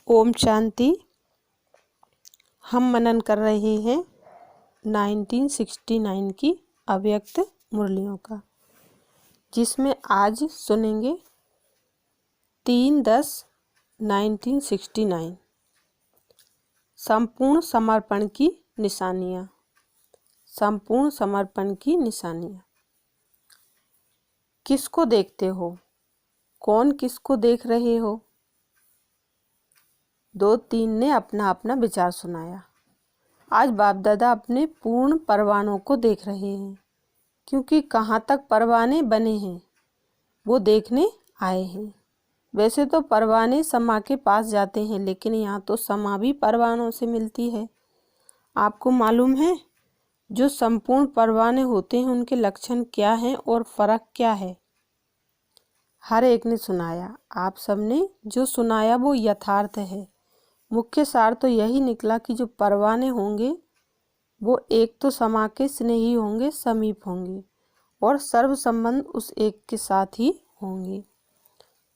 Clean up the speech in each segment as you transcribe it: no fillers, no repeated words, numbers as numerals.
ओम शांति। हम मनन कर रहे हैं 1969 की अव्यक्त मुरलियों का, जिसमें आज सुनेंगे 3/10/1969 संपूर्ण समर्पण की निशानियाँ। संपूर्ण समर्पण की निशानियाँ। किसको देखते हो? कौन किसको देख रहे हो? 2-3 ने अपना अपना विचार सुनाया। आज बाप दादा अपने पूर्ण परवानों को देख रहे हैं, क्योंकि कहाँ तक परवाने बने हैं वो देखने आए हैं। वैसे तो परवाने समा के पास जाते हैं, लेकिन यहाँ तो समा भी परवानों से मिलती है। आपको मालूम है जो संपूर्ण परवाने होते हैं उनके लक्षण क्या हैं और फर्क क्या है? हर एक ने सुनाया। आप सबने जो सुनाया वो यथार्थ है। मुख्य सार तो यही निकला कि जो परवाने होंगे वो एक तो समा के स्नेही होंगे, समीप होंगे, और सर्व संबंध उस एक के साथ ही होंगे।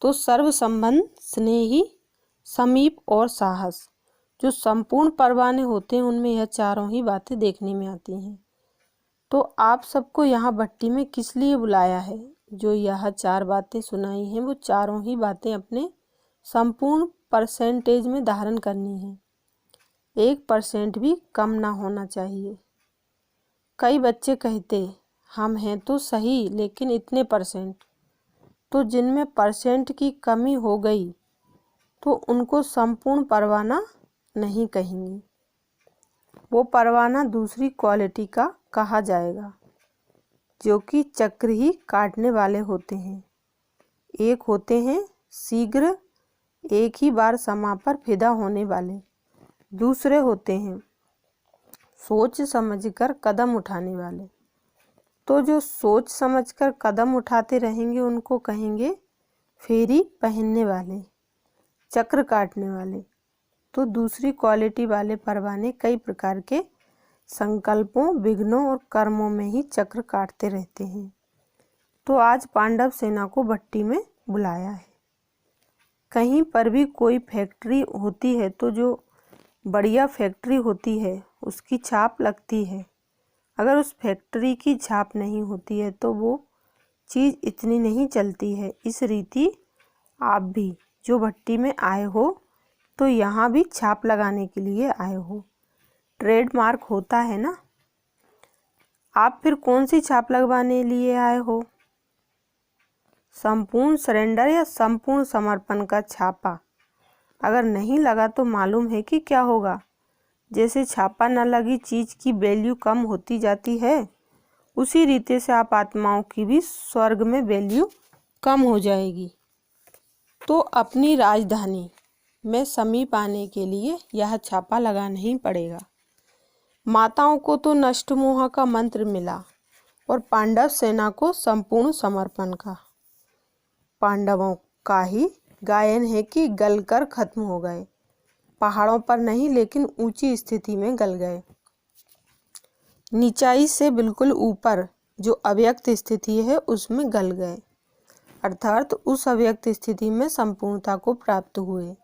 तो सर्व संबंध, स्नेही, समीप और साहस, जो संपूर्ण परवाने होते हैं उनमें यह चारों ही बातें देखने में आती हैं। तो आप सबको यहाँ भट्टी में किस लिए बुलाया है? जो यह 4 बातें सुनाई हैं वो चारों ही बातें अपने संपूर्ण परसेंटेज में धारण करनी है। 1% भी कम ना होना चाहिए। कई बच्चे कहते हम हैं तो सही, लेकिन इतने %। तो जिनमें % की कमी हो गई तो उनको संपूर्ण परवाना नहीं कहेंगे। वो परवाना दूसरी क्वालिटी का कहा जाएगा, जो कि चक्र ही काटने वाले होते हैं। एक होते हैं शीघ्र एक ही बार समा पर फिदा होने वाले। दूसरे होते हैं सोच समझकर कदम उठाने वाले। तो जो सोच समझकर कदम उठाते रहेंगे उनको कहेंगे फेरी पहनने वाले, चक्र काटने वाले। तो दूसरी क्वालिटी वाले परवाने कई प्रकार के संकल्पों, विघ्नों और कर्मों में ही चक्र काटते रहते हैं। तो आज पांडव सेना को भट्टी में बुलाया है। कहीं पर भी कोई फैक्ट्री होती है तो जो बढ़िया फैक्ट्री होती है उसकी छाप लगती है। अगर उस फैक्ट्री की छाप नहीं होती है तो वो चीज़ इतनी नहीं चलती है। इस रीति आप भी जो भट्टी में आए हो तो यहाँ भी छाप लगाने के लिए आए हो। ट्रेडमार्क होता है ना। आप फिर कौन सी छाप लगवाने लिए आए हो? संपूर्ण सरेंडर या संपूर्ण समर्पण का छापा। अगर नहीं लगा तो मालूम है कि क्या होगा। जैसे छापा न लगी चीज़ की वैल्यू कम होती जाती है, उसी रीति से आप आत्माओं की भी स्वर्ग में वैल्यू कम हो जाएगी। तो अपनी राजधानी में समीप आने के लिए यह छापा लगाना ही पड़ेगा। माताओं को तो नष्ट मोह का मंत्र मिला और पांडव सेना को संपूर्ण समर्पण का। पांडवों का ही गायन है कि गलकर खत्म हो गए। पहाड़ों पर नहीं, लेकिन ऊंची स्थिति में गल गए। नीचाई से बिल्कुल ऊपर जो अव्यक्त स्थिति है उसमें गल गए, अर्थात उस अव्यक्त स्थिति में संपूर्णता को प्राप्त हुए।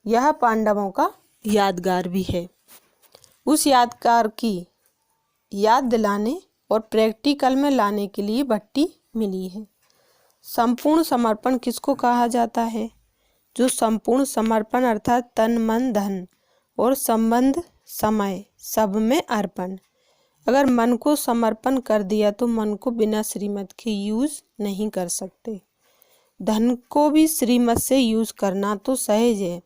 यह पांडवों का यादगार भी है। उस यादगार की याद दिलाने और प्रैक्टिकल में लाने के लिए भट्टी मिली है। संपूर्ण समर्पण किसको कहा जाता है? जो संपूर्ण समर्पण अर्थात तन, मन, धन और संबंध, समय सब में अर्पण। अगर मन को समर्पण कर दिया तो मन को बिना श्रीमत के यूज नहीं कर सकते। धन को भी श्रीमत से यूज करना तो सहज है,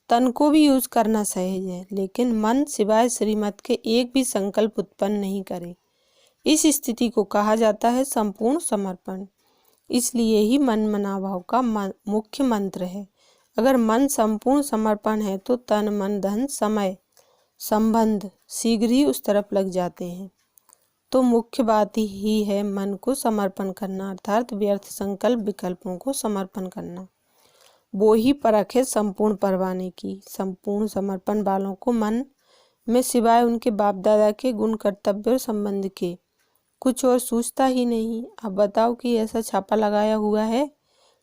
तन को भी यूज करना सहज है, लेकिन मन सिवाय श्रीमत के एक भी संकल्प उत्पन्न नहीं करे। इस स्थिति को कहा जाता है संपूर्ण समर्पण। इसलिए ही मन मनाभाव का मुख्य मंत्र है। अगर मन संपूर्ण समर्पण है तो तन, मन, धन, समय, संबंध शीघ्र ही उस तरफ लग जाते हैं। तो मुख्य बात ही है मन को समर्पण करना, अर्थात व्यर्थ संकल्प विकल्पों को समर्पण करना। वो ही परख है संपूर्ण परवाने की। संपूर्ण समर्पण वालों को मन में सिवाय उनके बाप दादा के गुण, कर्तव्य और संबंध के कुछ और सूझता ही नहीं। अब बताओ कि ऐसा छापा लगाया हुआ है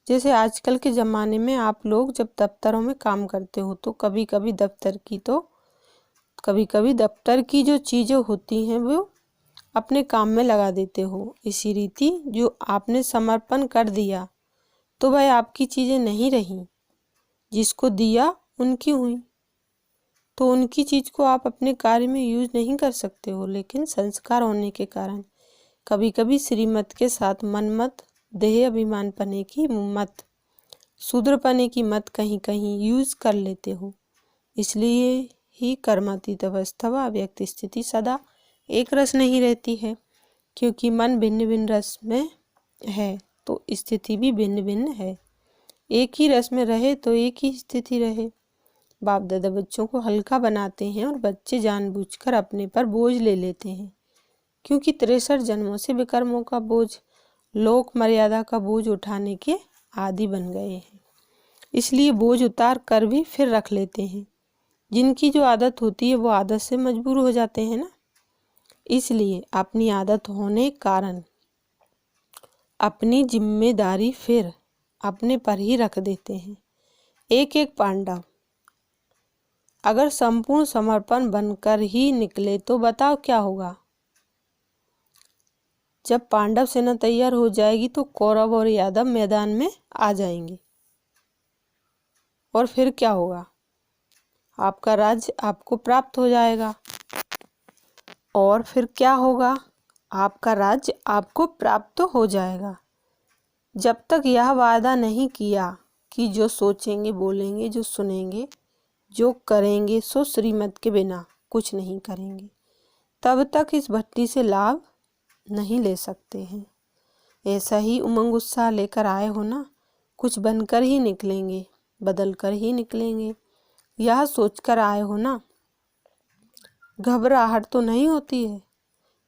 जैसे आजकल के ज़माने में आप लोग जब दफ्तरों में काम करते हो तो कभी कभी दफ्तर की जो चीज़ें होती हैं वो अपने काम में लगा देते हो। इसी रीति जो आपने समर्पण कर दिया तो वह आपकी चीज़ें नहीं रहीं, जिसको दिया उनकी हुई, तो उनकी चीज़ को आप अपने कार्य में यूज नहीं कर सकते हो। लेकिन संस्कार होने के कारण कभी कभी श्रीमत के साथ मनमत, देह अभिमान पने की मत, शूद्र पने की मत कहीं कहीं यूज कर लेते हो। इसलिए ही कर्मातीत अवस्था व अव्यक्त स्थिति सदा एक रस नहीं रहती है, क्योंकि मन भिन्न भिन्न रस में है तो स्थिति भी भिन्न भिन्न है। एक ही रस में रहे तो एक ही स्थिति रहे। बाप दादा बच्चों को हल्का बनाते हैं और बच्चे जानबूझकर अपने पर बोझ ले लेते हैं, क्योंकि 63 जन्मों से विकर्मों का बोझ, लोक मर्यादा का बोझ उठाने के आदी बन गए हैं। इसलिए बोझ उतार कर भी फिर रख लेते हैं। जिनकी जो आदत होती है वो आदत से मजबूर हो जाते हैं ना, इसलिए अपनी आदत होने कारण अपनी जिम्मेदारी फिर अपने पर ही रख देते हैं। एक एक पांडव अगर संपूर्ण समर्पण बनकर ही निकले तो बताओ क्या होगा। जब पांडव सेना तैयार हो जाएगी तो कौरव और यादव मैदान में आ जाएंगे, और फिर क्या होगा, आपका राज्य आपको प्राप्त हो जाएगा। और फिर क्या होगा, आपका राज्य आपको प्राप्त हो जाएगा। जब तक यह वादा नहीं किया कि जो सोचेंगे, बोलेंगे, जो सुनेंगे, जो करेंगे सो श्रीमत के बिना कुछ नहीं करेंगे, तब तक इस भट्टी से लाभ नहीं ले सकते हैं। ऐसा ही उमंग उत्साह लेकर आए हो ना, कुछ बनकर ही निकलेंगे, बदल कर ही निकलेंगे। यह सोचकर आए हो ना, घबराहट तो नहीं होती है।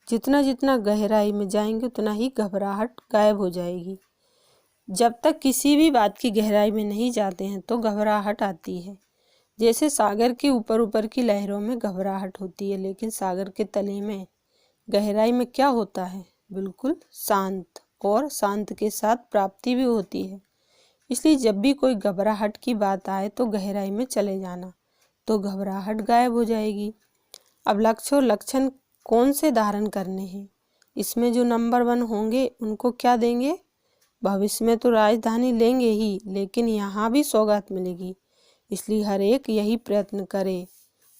जितना जितना गहराई में जाएंगे उतना ही घबराहट गायब हो जाएगी। जब तक किसी भी बात की गहराई में नहीं जाते हैं तो घबराहट आती है। जैसे सागर के ऊपर ऊपर की लहरों में घबराहट होती है, लेकिन सागर के तले में गहराई में क्या होता है, बिल्कुल शांत, और शांत के साथ प्राप्ति भी होती है। इसलिए जब भी कोई घबराहट की बात आए तो गहराई में चले जाना, तो घबराहट गायब हो जाएगी। अब लक्ष्य और लक्षण कौन से धारण करने हैं, इसमें जो नंबर 1 होंगे उनको क्या देंगे, भविष्य में तो राजधानी लेंगे ही, लेकिन यहाँ भी सौगात मिलेगी। इसलिए हर एक यही प्रयत्न करे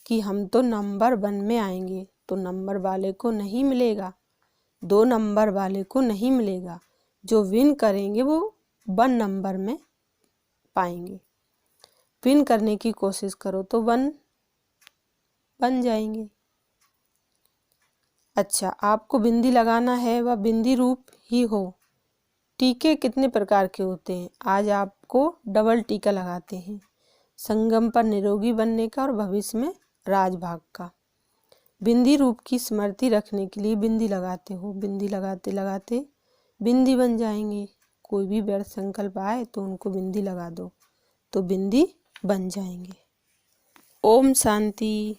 कि हम तो नंबर 1 में आएंगे, तो नंबर वाले को नहीं मिलेगा, 2 नंबर वाले को नहीं मिलेगा। जो विन करेंगे वो 1 नंबर में पाएंगे। विन करने की कोशिश करो तो 1 बन जाएंगे। अच्छा, आपको बिंदी लगाना है, वह बिंदी रूप ही हो। टीके कितने प्रकार के होते हैं, आज आपको डबल टीका लगाते हैं, संगम पर निरोगी बनने का और भविष्य में राजभाग का। बिंदी रूप की स्मृति रखने के लिए बिंदी लगाते हो, बिंदी लगाते लगाते बिंदी बन जाएंगे। कोई भी व्यर्थ संकल्प आए तो उनको बिंदी लगा दो तो बिंदी बन जाएंगे। ओम शांति।